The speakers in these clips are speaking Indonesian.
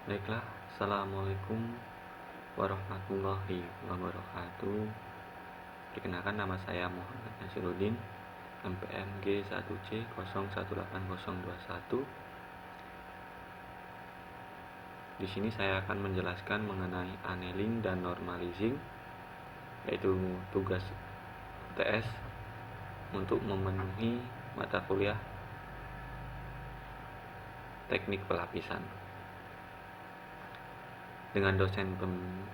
Baiklah, Assalamualaikum warahmatullahi wabarakatuh. Perkenalkan, nama saya Muhammad Nasiruddin, MPMG 1C018021. Di sini saya akan menjelaskan mengenai annealing dan normalizing, yaitu tugas UTS untuk memenuhi mata kuliah teknik pelapisan, dengan dosen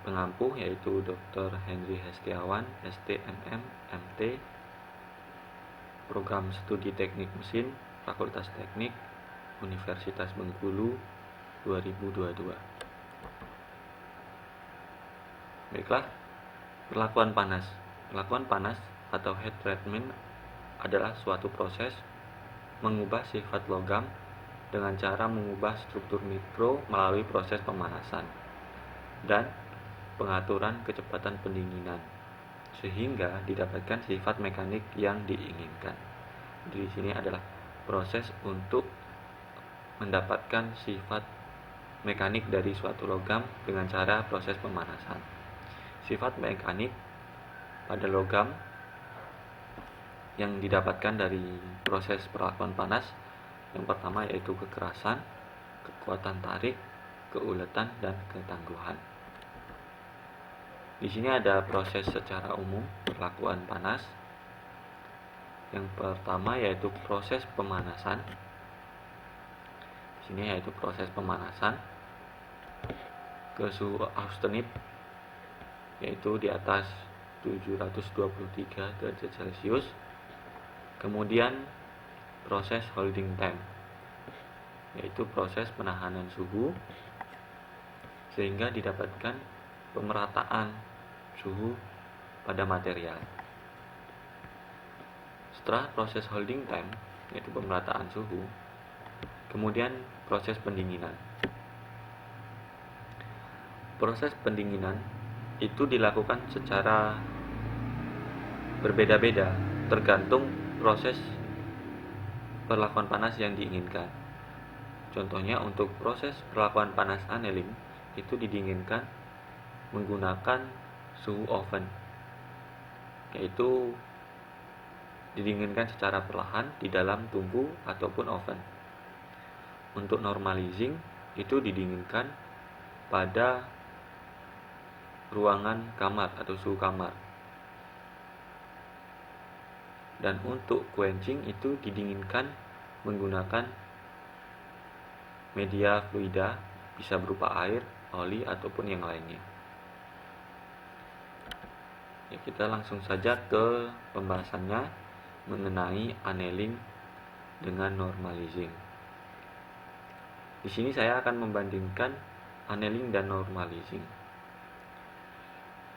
pengampu yaitu Dr. Henry Hestiawan, STMM, MT, Program Studi Teknik Mesin, Fakultas Teknik, Universitas Bengkulu, 2022. Baiklah, perlakuan panas. Perlakuan panas atau heat treatment adalah suatu proses mengubah sifat logam dengan cara mengubah struktur mikro melalui proses pemanasan dan pengaturan kecepatan pendinginan sehingga didapatkan sifat mekanik yang diinginkan. Di sini adalah proses untuk mendapatkan sifat mekanik dari suatu logam dengan cara proses pemanasan. Sifat mekanik pada logam yang didapatkan dari proses perlakuan panas yang pertama yaitu kekerasan, kekuatan tarik, keuletan, dan ketangguhan. Di sini ada proses secara umum perlakuan panas. Yang pertama yaitu proses pemanasan. Di sini yaitu proses pemanasan ke suhu austenit yaitu di atas 723 derajat Celcius. Kemudian proses holding time yaitu proses penahanan suhu sehingga didapatkan pemerataan suhu pada material. Setelah proses holding time yaitu pemerataan suhu, kemudian proses pendinginan. Proses pendinginan itu dilakukan secara berbeda-beda tergantung proses perlakuan panas yang diinginkan. Contohnya untuk proses perlakuan panas annealing itu didinginkan menggunakan suhu oven, yaitu didinginkan secara perlahan di dalam tungku ataupun oven. Untuk normalizing itu didinginkan pada ruangan kamar atau suhu kamar. Dan untuk quenching itu didinginkan menggunakan media fluida, bisa berupa air, oli, ataupun yang lainnya. Ya, kita langsung saja ke pembahasannya mengenai annealing dengan normalizing. Di sini saya akan membandingkan annealing dan normalizing.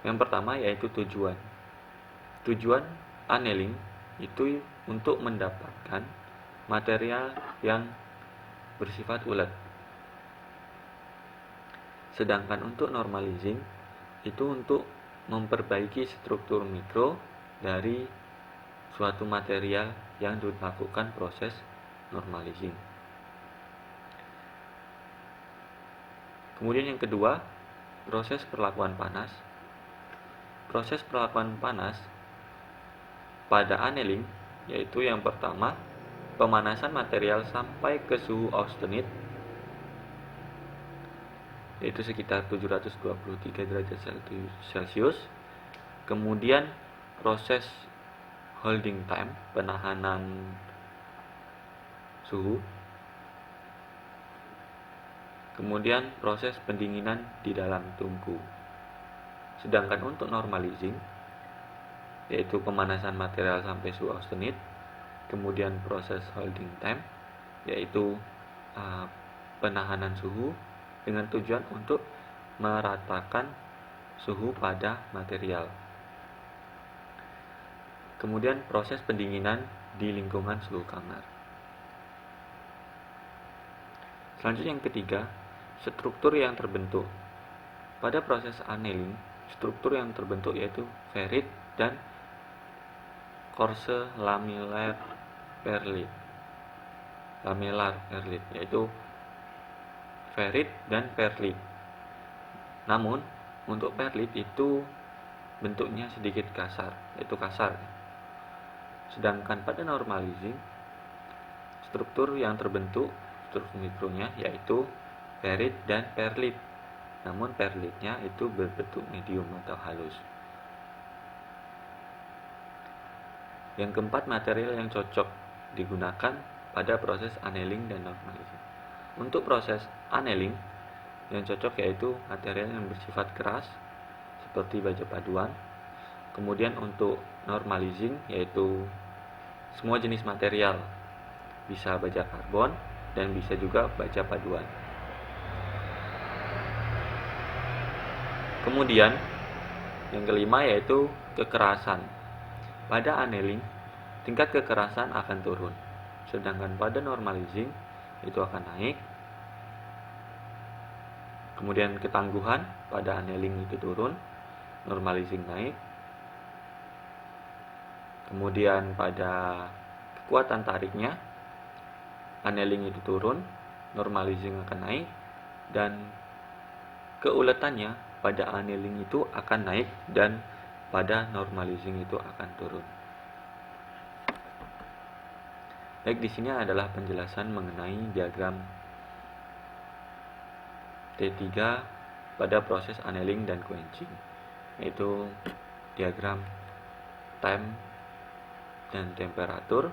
Yang pertama yaitu tujuan. Tujuan annealing itu untuk mendapatkan material yang bersifat ulet. Sedangkan untuk normalizing itu untuk memperbaiki struktur mikro dari suatu material yang dilakukan proses normalizing. Kemudian yang kedua, proses perlakuan panas. Proses perlakuan panas pada annealing yaitu yang pertama, pemanasan material sampai ke suhu austenit yaitu sekitar 723 derajat Celcius. Kemudian proses holding time, penahanan suhu. Kemudian proses pendinginan di dalam tungku. Sedangkan untuk normalizing yaitu pemanasan material sampai suhu austenit, kemudian proses holding time yaitu penahanan suhu dengan tujuan untuk meratakan suhu pada material. Kemudian proses pendinginan di lingkungan suhu kamar. Selanjutnya yang ketiga, struktur yang terbentuk. Pada proses annealing, struktur yang terbentuk yaitu ferrit dan coarse lamellar perlite. Yaitu ferrit dan perlit. Namun untuk perlit itu bentuknya sedikit kasar, yaitu kasar. Sedangkan pada normalizing, struktur yang terbentuk, struktur mikronya yaitu ferrit dan perlit. Namun perlitnya itu berbentuk medium atau halus. Yang keempat, material yang cocok digunakan pada proses annealing dan normalizing. Untuk proses annealing, yang cocok yaitu material yang bersifat keras seperti baja paduan. Kemudian untuk normalizing yaitu semua jenis material, bisa baja karbon dan bisa juga baja paduan. Kemudian yang kelima yaitu kekerasan. Pada annealing, tingkat kekerasan akan turun, sedangkan pada normalizing itu akan naik. Kemudian ketangguhan pada annealing itu turun, normalizing naik. Kemudian pada kekuatan tariknya, annealing itu turun, normalizing akan naik, dan keuletannya pada annealing itu akan naik dan pada normalizing itu akan turun. Baik, di sini adalah penjelasan mengenai diagram T3 pada proses annealing dan quenching, yaitu diagram time dan temperatur.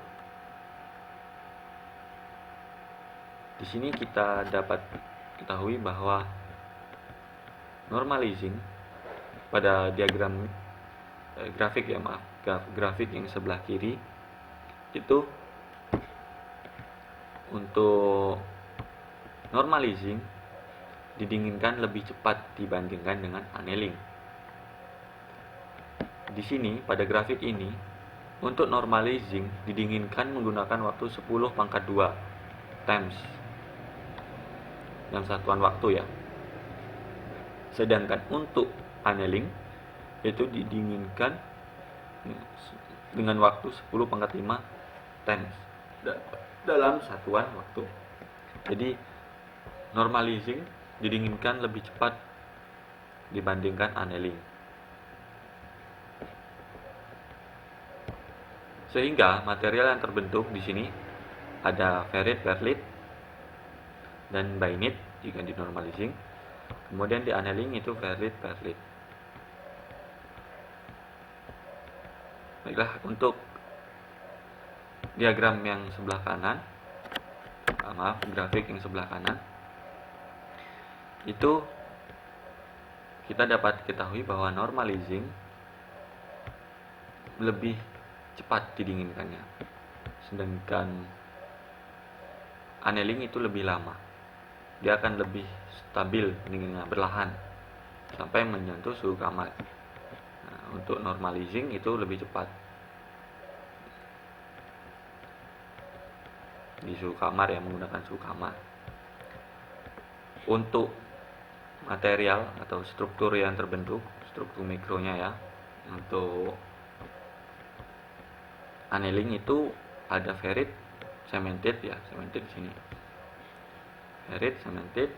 Di sini kita dapat ketahui bahwa normalizing pada diagram grafik yang sebelah kiri itu untuk normalizing didinginkan lebih cepat dibandingkan dengan annealing. Di sini pada grafik ini untuk normalizing didinginkan menggunakan waktu 10 pangkat 2 times dalam satuan waktu ya. Sedangkan untuk annealing itu didinginkan dengan waktu 10 pangkat 5 times dalam satuan waktu. Jadi normalizing didinginkan lebih cepat dibandingkan annealing. Sehingga material yang terbentuk di sini ada ferrit, perlit, dan bainit jika di normalizing. Kemudian di annealing itu ferrit, perlit. Baiklah, untuk diagram yang sebelah kanan, grafik yang sebelah kanan, itu kita dapat ketahui bahwa normalizing lebih cepat didinginkannya, sedangkan annealing itu lebih lama. Dia akan lebih stabil dinginnya, berlahan sampai menyentuh suhu kamar. Nah, untuk normalizing itu lebih cepat di suhu kamar ya, menggunakan suhu kamar. Untuk material atau struktur yang terbentuk, struktur mikronya ya, untuk annealing itu ada ferrit, cemented ya, cemented di sini. Ferrit, cemented.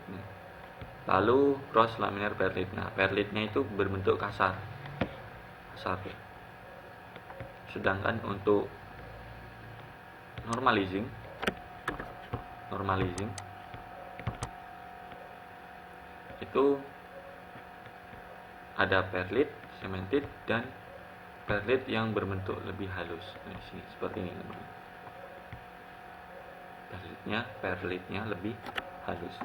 Lalu cross laminar perlit. Nah, perlitnya itu berbentuk kasar. Ya. Sedangkan untuk normalizing itu ada perlit, cemented, dan perlit yang berbentuk lebih halus. Nah, di sini seperti ini teman-teman. Perlitnya lebih halus.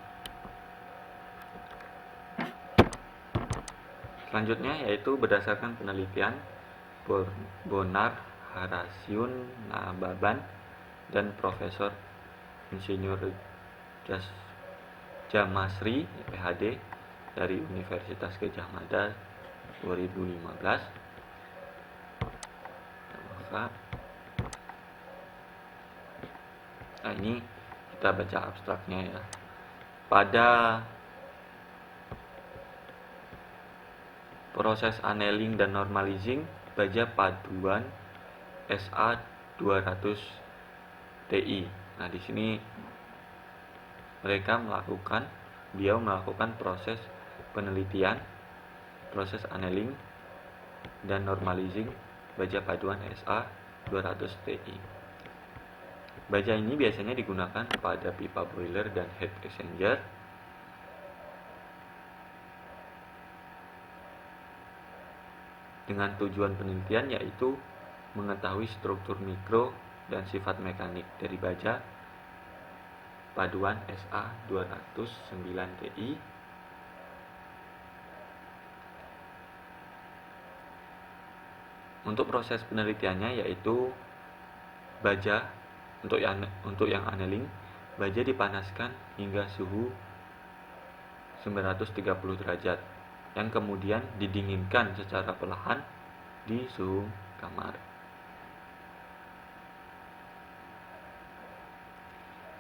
Selanjutnya yaitu berdasarkan penelitian Bonar, Harasiun, Nababan, dan Profesor Insinyur Jamasri PhD dari Universitas Gadjah Mada 2015. Nah, ini kita baca abstraknya ya. Pada proses annealing dan normalizing baja paduan SA200 Ti. Nah, di sini mereka melakukan beliau melakukan proses penelitian, proses annealing, dan normalizing baja paduan SA 200 Ti. Baja ini biasanya digunakan pada pipa boiler dan heat exchanger dengan tujuan penelitian yaitu mengetahui struktur mikro dan sifat mekanik dari baja paduan SA 209 Ti Untuk proses penelitiannya yaitu baja untuk yang annealing, baja dipanaskan hingga suhu 930 derajat yang kemudian didinginkan secara perlahan di suhu kamar.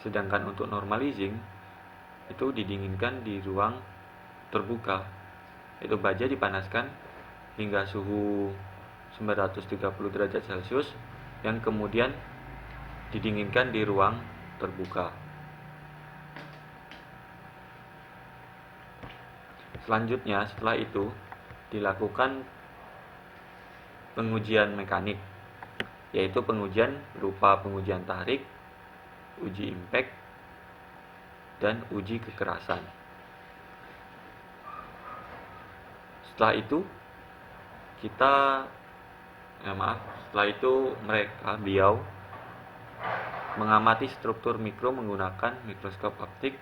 Sedangkan untuk normalizing itu didinginkan di ruang terbuka, yaitu baja dipanaskan hingga suhu 930 derajat Celcius yang kemudian didinginkan di ruang terbuka. Selanjutnya, setelah itu dilakukan pengujian mekanik, yaitu pengujian berupa pengujian tarik, uji impact, dan uji kekerasan. Setelah itu beliau mengamati struktur mikro menggunakan mikroskop optik,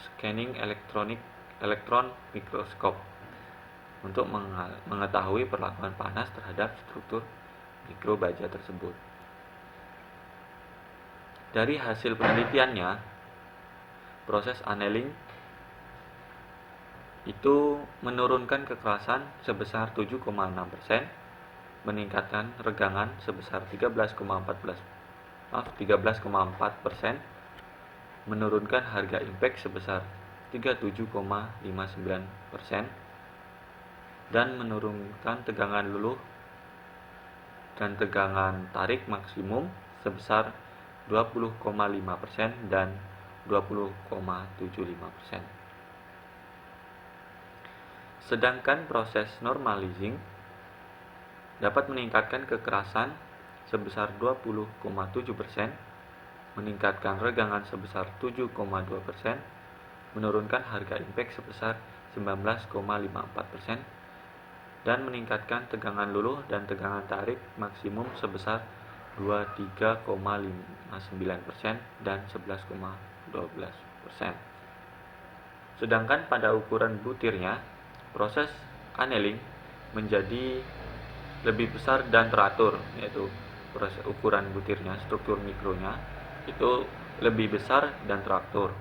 scanning elektron mikroskop untuk mengetahui perlakuan panas terhadap struktur mikro baja tersebut. Dari hasil penelitiannya, proses annealing itu menurunkan kekerasan sebesar 7,6%, meningkatkan regangan sebesar 13,4%, menurunkan harga impact sebesar 37,59%, dan menurunkan tegangan luluh dan tegangan tarik maksimum sebesar 20,5% dan 20,75%. Sedangkan proses normalizing dapat meningkatkan kekerasan sebesar 20,7%, meningkatkan regangan sebesar 7,2%, menurunkan harga impact sebesar 19,54%, dan meningkatkan tegangan luluh dan tegangan tarik maksimum sebesar 23,59% dan 11,12%. Sedangkan pada ukuran butirnya, proses annealing menjadi lebih besar dan teratur, yaitu proses ukuran butirnya, struktur mikronya itu lebih besar dan teratur.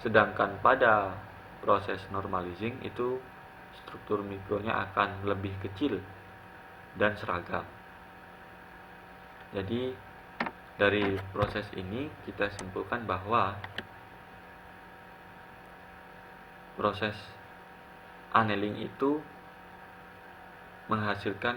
Sedangkan pada proses normalizing itu struktur mikronya akan lebih kecil dan seragam. Jadi dari proses ini kita simpulkan bahwa proses annealing itu menghasilkan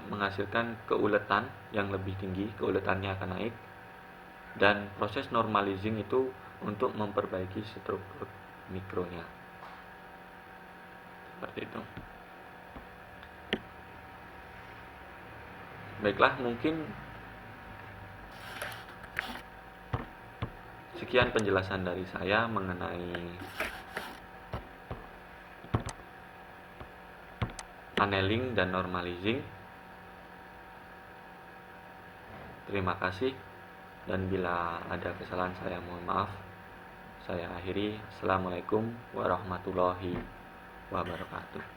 menghasilkan keuletan yang lebih tinggi, keuletannya akan naik, dan proses normalizing itu untuk memperbaiki struktur mikronya. Seperti itu. Baiklah, mungkin sekian penjelasan dari saya mengenai annealing dan normalizing. Terima kasih, dan bila ada kesalahan saya mohon maaf. Saya akhiri. Assalamualaikum warahmatullahi wabarakatuh.